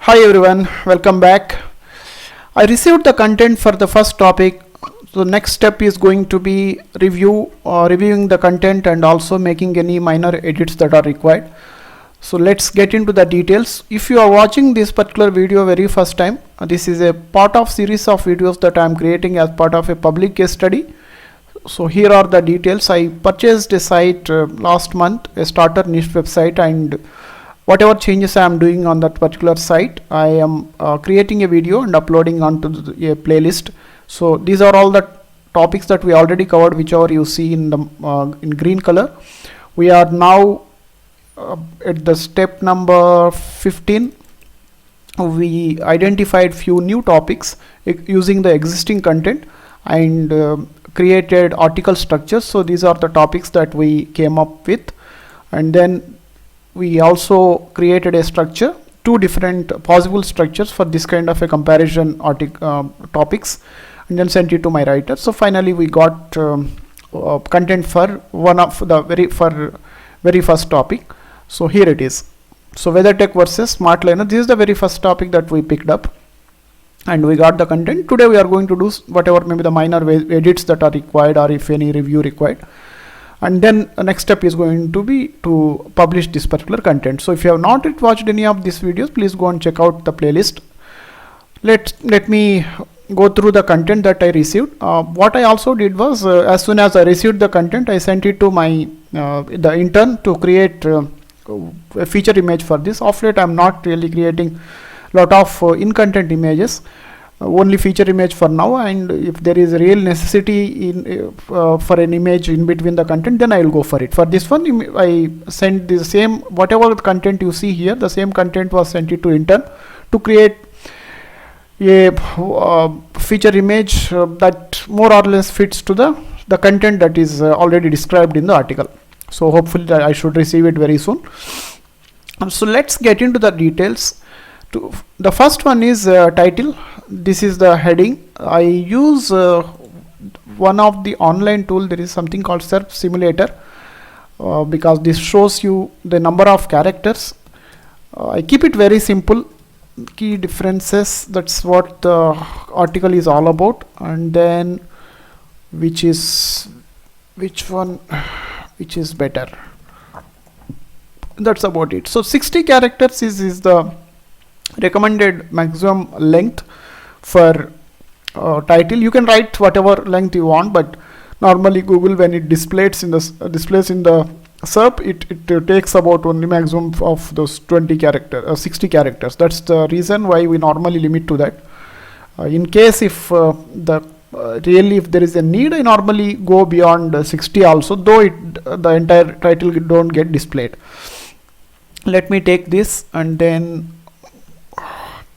Hi everyone, welcome back. I received the content for the first topic. So next step is going to be reviewing the content and also making any minor edits that are required. So let's get into the details. If you are watching this particular video very first time, this is a part of series of videos that I am creating as part of a public case study. So here are the details. I purchased a site last month, a starter niche website, and whatever changes I am doing on that particular site, I am creating a video and uploading onto a playlist. So these are all the topics that we already covered, whichever you see in the in green color. We are now at the step number 15. We identified few new topics using the existing content and created article structures. So these are the topics that we came up with, and then we also created a structure, two different possible structures for this kind of a comparison topics, and then sent it to my writer. So finally we got content for one of the very first topic. So here it is. So WeatherTech versus SmartLiner. This is the very first topic that we picked up, and we got the content. Today we are going to do whatever maybe the minor edits that are required, or if any review required. And then the next step is going to be to publish this particular content. So if you have not yet watched any of these videos, please go and check out the playlist. Let me go through the content that I received. What I also did was, as soon as I received the content, I sent it to my the intern to create a feature image for this. Of late, I am not really creating a lot of in-content images. Only feature image for now, and if there is a real necessity in for an image in between the content, then I will go for it. For this one, I sent the same, whatever content you see here, the same content was sent it to intern to create a feature image that more or less fits to the content that is already described in the article. So hopefully I should receive it very soon. So let's get into the details. The first one is title. This is the heading. I use one of the online tool. There is something called SERP simulator because this shows you the number of characters. I keep it very simple. Key differences, that's what the article is all about. And then which is better, that's about it. So 60 characters is the recommended maximum length for title. You can write whatever length you want, but normally Google, when it displays in the SERP, it takes about only maximum of those 60 characters. That's the reason why we normally limit to that. In case if really if there is a need, I normally go beyond 60 also, though the entire title don't get displayed. Let me take this and then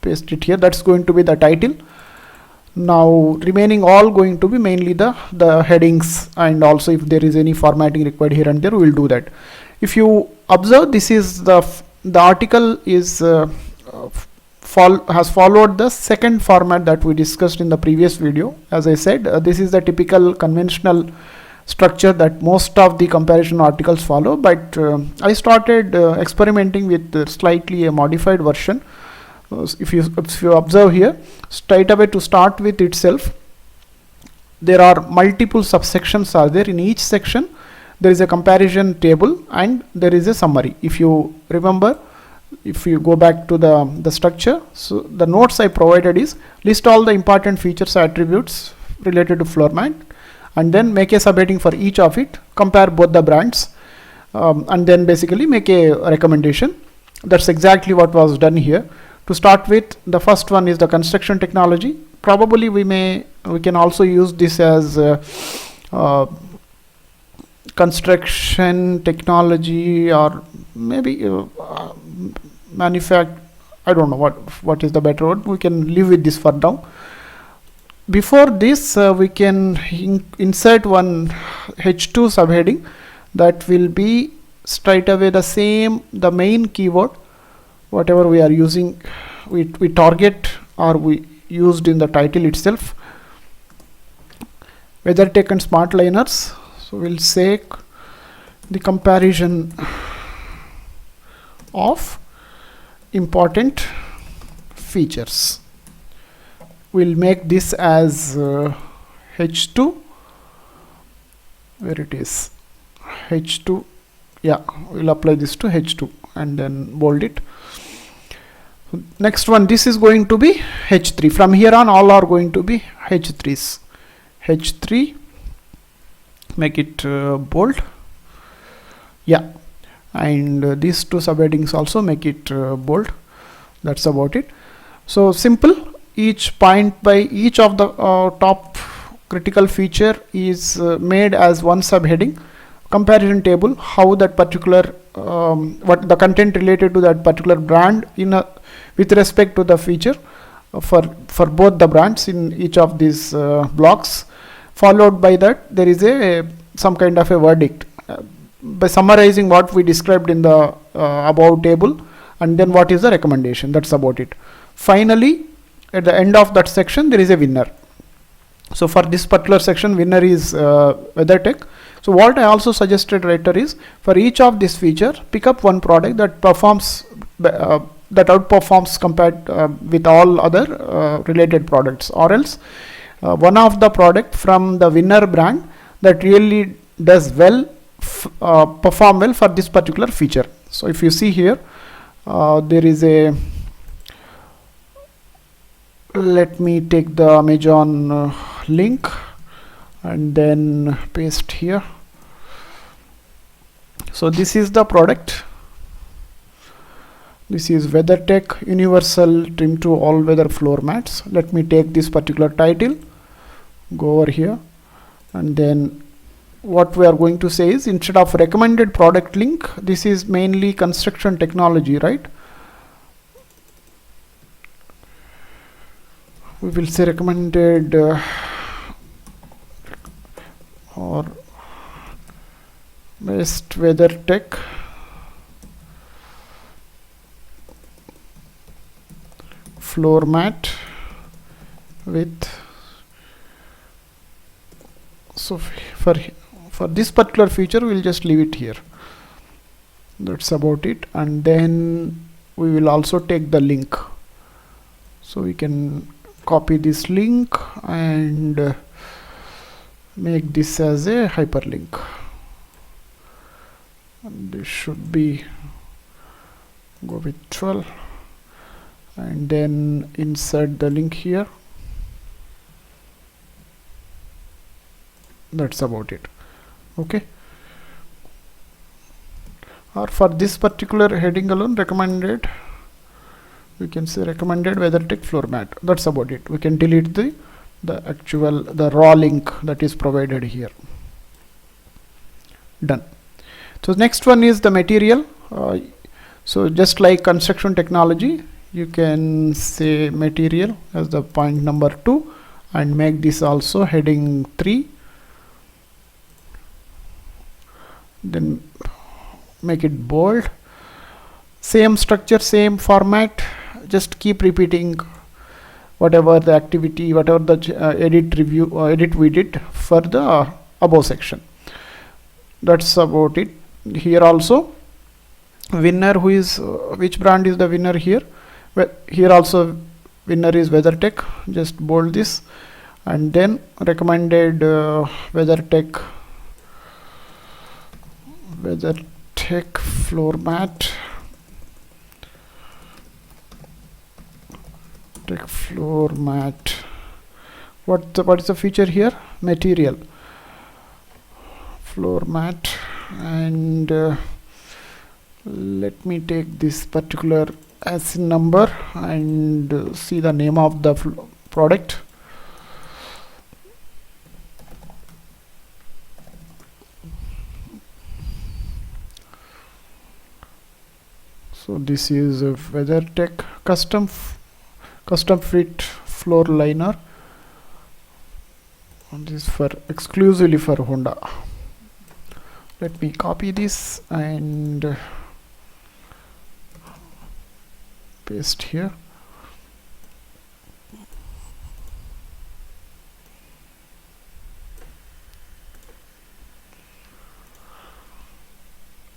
paste it here. That's going to be the title. Now remaining all going to be mainly the headings, and also if there is any formatting required here and there, we will do that. If you observe, this is the article is has followed the second format that we discussed in the previous video. As I said, this is the typical conventional structure that most of the comparison articles follow, but I started experimenting with slightly a modified version. If you observe here, straight away to start with itself, there are multiple subsections are there. In each section there is a comparison table and there is a summary. If you remember, if you go back to the structure, so the notes I provided is list all the important features attributes related to floor mat, and then make a subheading for each of it, compare both the brands, and then basically make a recommendation. That's exactly what was done here. To start with, the first one is the construction technology. Probably we can also use this as construction technology, or maybe manufacture. I don't know what is the better word. We can live with this for now. Before this, we can insert one H2 subheading that will be straight away the main keyword, whatever we are using, we target or we used in the title itself. WeatherTech and SmartLiners. So we'll say the comparison of important features. We'll make this as H2, where it is H2. Yeah, we'll apply this to H2 and then bold it. Next one, this is going to be H3. From here on, all are going to be H3s. H3, make it bold. Yeah, and these two subheadings also make it bold. That's about it. So simple. Each point by each of the top critical feature is made as one subheading. Comparison table, how that particular what the content related to that particular brand in a with respect to the feature for both the brands in each of these blocks. Followed by that, there is a some kind of a verdict by summarizing what we described in the above table, and then what is the recommendation. That's about it. Finally, at the end of that section, there is a winner. So for this particular section, winner is WeatherTech. So what I also suggested writer is, for each of this feature, pick up one product that performs that outperforms compared with all other related products, or else one of the product from the winner brand that really does well, perform well for this particular feature. So if you see here, there is a, let me take the Amazon link and then paste here. So this is the product. This is WeatherTech Universal Trim to All Weather Floor Mats. Let me take this particular title, go over here, and then what we are going to say is, instead of recommended product link, this is mainly construction technology, right? We will say recommended or best WeatherTech floor mat with, so for this particular feature we'll just leave it here. That's about it. And then we will also take the link, so we can copy this link and make this as a hyperlink, and this should be, go with 12, and then insert the link here. That's about it. Okay, or for this particular heading alone, recommended, we can say recommended WeatherTech floor mat. That's about it. We can delete the raw link that is provided here. Done. So next one is the material. So just like construction technology, you can say material as the point number 2 and make this also heading 3. Then make it bold. Same structure, same format. Just keep repeating whatever the activity, whatever the edit we did for the above section. That's about it. Here also, winner, who is which brand is the winner here? Well, here also winner is WeatherTech. Just bold this, and then recommended WeatherTech floor mat. Floor mat. What is the feature here? Material floor mat. And let me take this particular as number and see the name of the product. So this is a WeatherTech custom fit floor liner, and this is for exclusively for Honda. Let me copy this and paste here.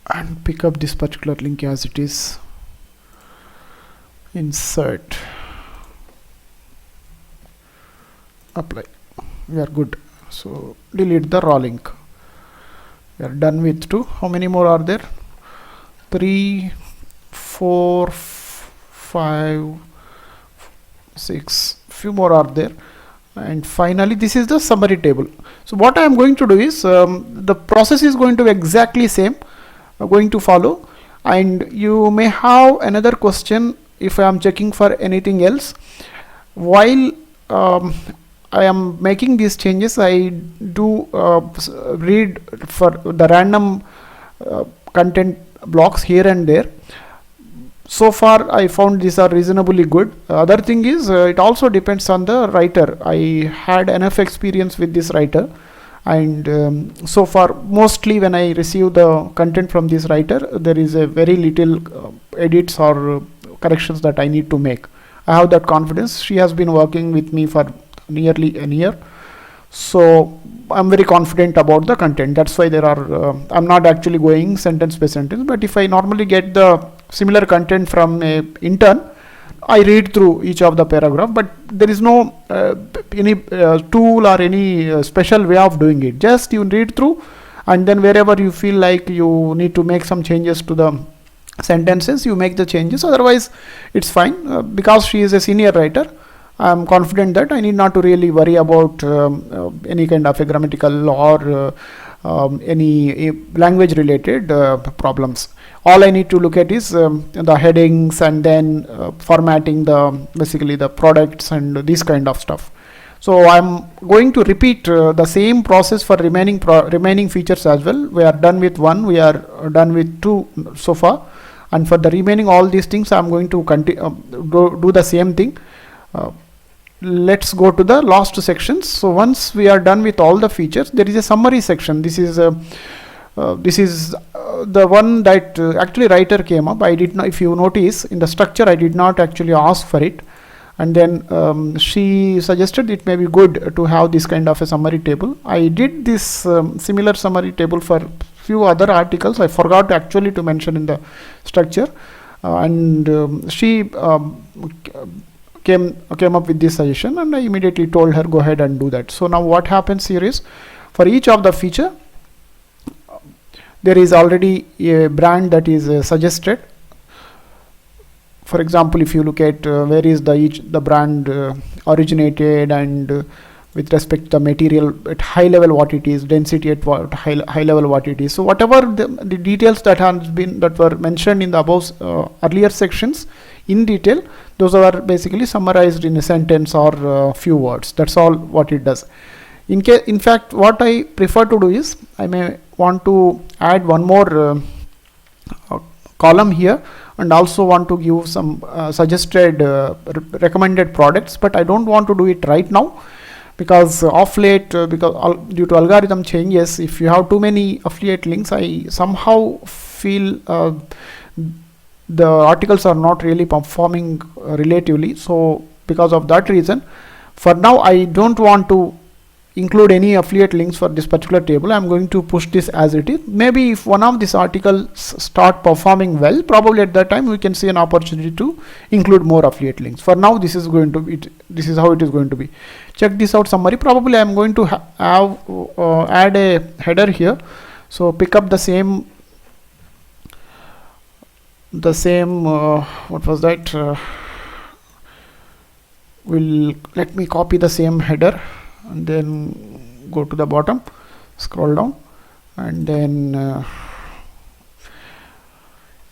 And pick up this particular link as it is. Insert. apply. We are good. So delete the raw link. We are done with 2. How many more are there? 3, 4, 5, 6. Few more are there. And finally this is the summary table. So what I am going to do is the process is going to be exactly same going to follow, and you may have another question if I am checking for anything else. While I am making these changes, I do read for the random content blocks here and there. So far I found these are reasonably good. Other thing is it also depends on the writer. I had enough experience with this writer, and so far mostly when I receive the content from this writer, there is a very little edits or corrections that I need to make. I have that confidence. She has been working with me for nearly a year, so I'm very confident about the content. That's why there are I'm not actually going sentence by sentence, but if I normally get the similar content from a intern, I read through each of the paragraph, but there is no any tool or any special way of doing it. Just you read through, and then wherever you feel like you need to make some changes to the sentences, you make the changes. Otherwise it's fine. Because she is a senior writer, I am confident that I need not to really worry about any kind of a grammatical or any language related problems. All I need to look at is the headings, and then formatting basically the products and this kind of stuff. So I'm going to repeat the same process for remaining features as well. We are done with 1, we are done with 2 so far, and for the remaining all these things I'm going to do the same thing. Let's go to the last sections. So once we are done with all the features, there is a summary section. This is the one that actually writer came up. I did not, if you notice in the structure, I did not actually ask for it, and then she suggested it may be good to have this kind of a summary table. I did this similar summary table for few other articles. I forgot actually to mention in the structure, and she came up with this suggestion, and I immediately told her go ahead and do that. So now what happens here is, for each of the feature there is already a brand that is suggested. For example, if you look at where is the brand originated, and with respect to the material at high level what it is, density at high level what it is. So whatever the details that were mentioned in the above earlier sections in detail, those are basically summarized in a sentence or few words. That's all what it does. In fact, what I prefer to do is, I may want to add one more column here, and also want to give some suggested recommended products, but I don't want to do it right now, because of late, due to algorithm changes, if you have too many affiliate links, I somehow feel the articles are not really performing relatively. So because of that reason, for now I don't want to include any affiliate links for this particular table. I'm going to push this as it is. Maybe if one of these articles start performing well, probably at that time we can see an opportunity to include more affiliate links. For now, this is going to be this is how it is going to be. Check this out summary. Probably I'm going to add a header here. So pick up the same what was that? Let me copy the same header, and then go to the bottom, scroll down, and then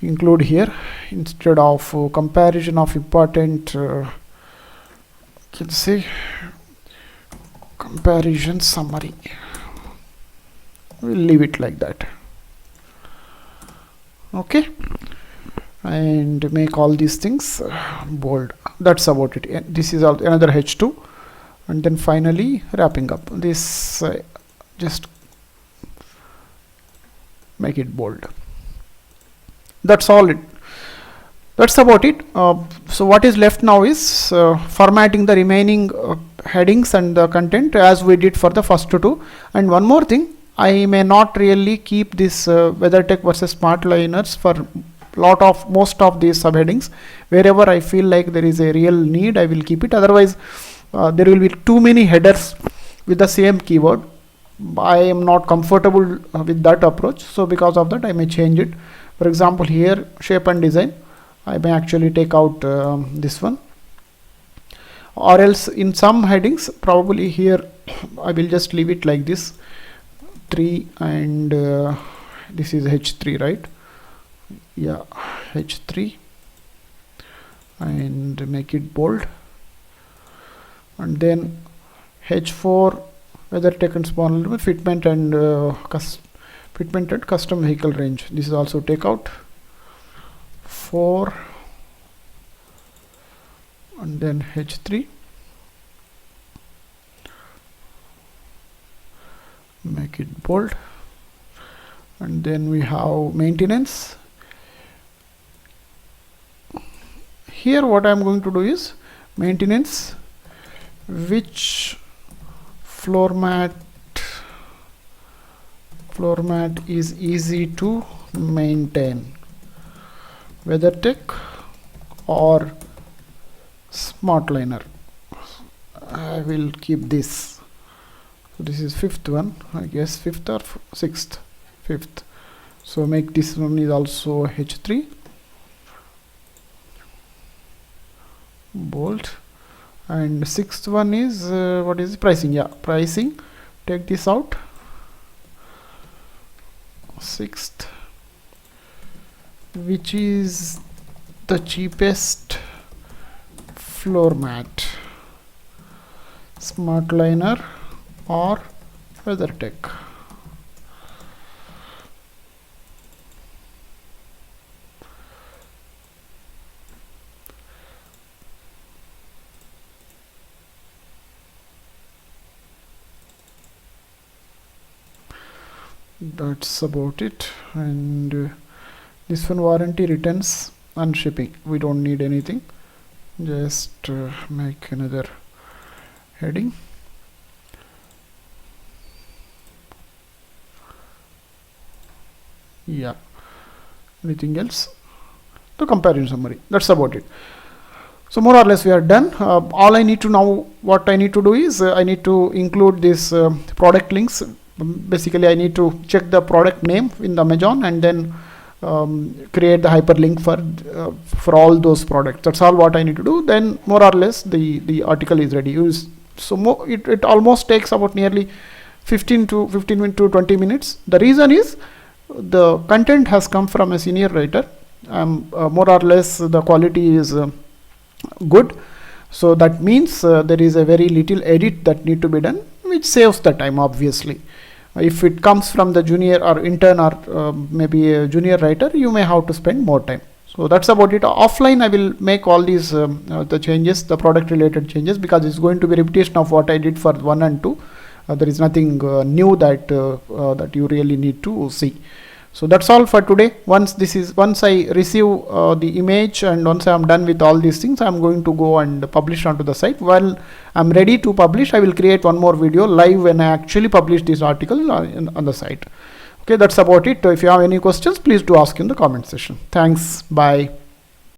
include here, instead of comparison of important, can say comparison summary. We'll leave it like that. Okay, and make all these things bold. That's about it. This is another H2. And then finally wrapping up this, just make it bold. That's all that's about it. So what is left now is formatting the remaining headings and the content as we did for the first two. And one more thing, I may not really keep this WeatherTech versus SmartLiners for most of these subheadings. Wherever I feel like there is a real need, I will keep it. Otherwise, there will be too many headers with the same keyword. I am not comfortable with that approach, so because of that I may change it. For example, here shape and design, I may actually take out this one, or else in some headings probably here I will just leave it like this 3, and this is H3, right? Yeah, H3, and make it bold, and then H4 weather tech and small fitment and fitment and custom vehicle range. This is also take out 4, and then H3, make it bold, and then we have maintenance. Here what I am going to do is maintenance, which floor mat is easy to maintain, weather tech or smart liner. I will keep this. So this is 5th one, I guess 5th or 6th, 5th. So make this one is also H3, bold, and 6th one is what is pricing? Yeah, pricing, take this out. 6th, which is the cheapest floor mat, smart liner or weather tech. That's about it. And this one, warranty, returns and shipping, we don't need anything. Just make another heading. Yeah, anything else? The comparison summary, that's about it. So more or less we are done. All I need to now, what I need to do is I need to include this product links. Basically I need to check the product name in the Amazon and then create the hyperlink for all those products. That's all what I need to do. Then more or less the article is ready. So it almost takes about nearly 15 to 20 minutes. The reason is the content has come from a senior writer. More or less the quality is good, so that means there is a very little edit that need to be done, which saves the time obviously. If it comes from the junior or intern or maybe a junior writer, you may have to spend more time. So that's about it. Offline I will make all these the changes, the product related changes, because it's going to be repetition of what I did for 1 and 2. There is nothing new that that you really need to see. So that's all for today. Once I receive the image and once I am done with all these things, I am going to go and publish onto the site. While I am ready to publish, I will create one more video live when I actually publish this article on the site. Okay, that's about it. If you have any questions, please do ask in the comment section. Thanks. Bye.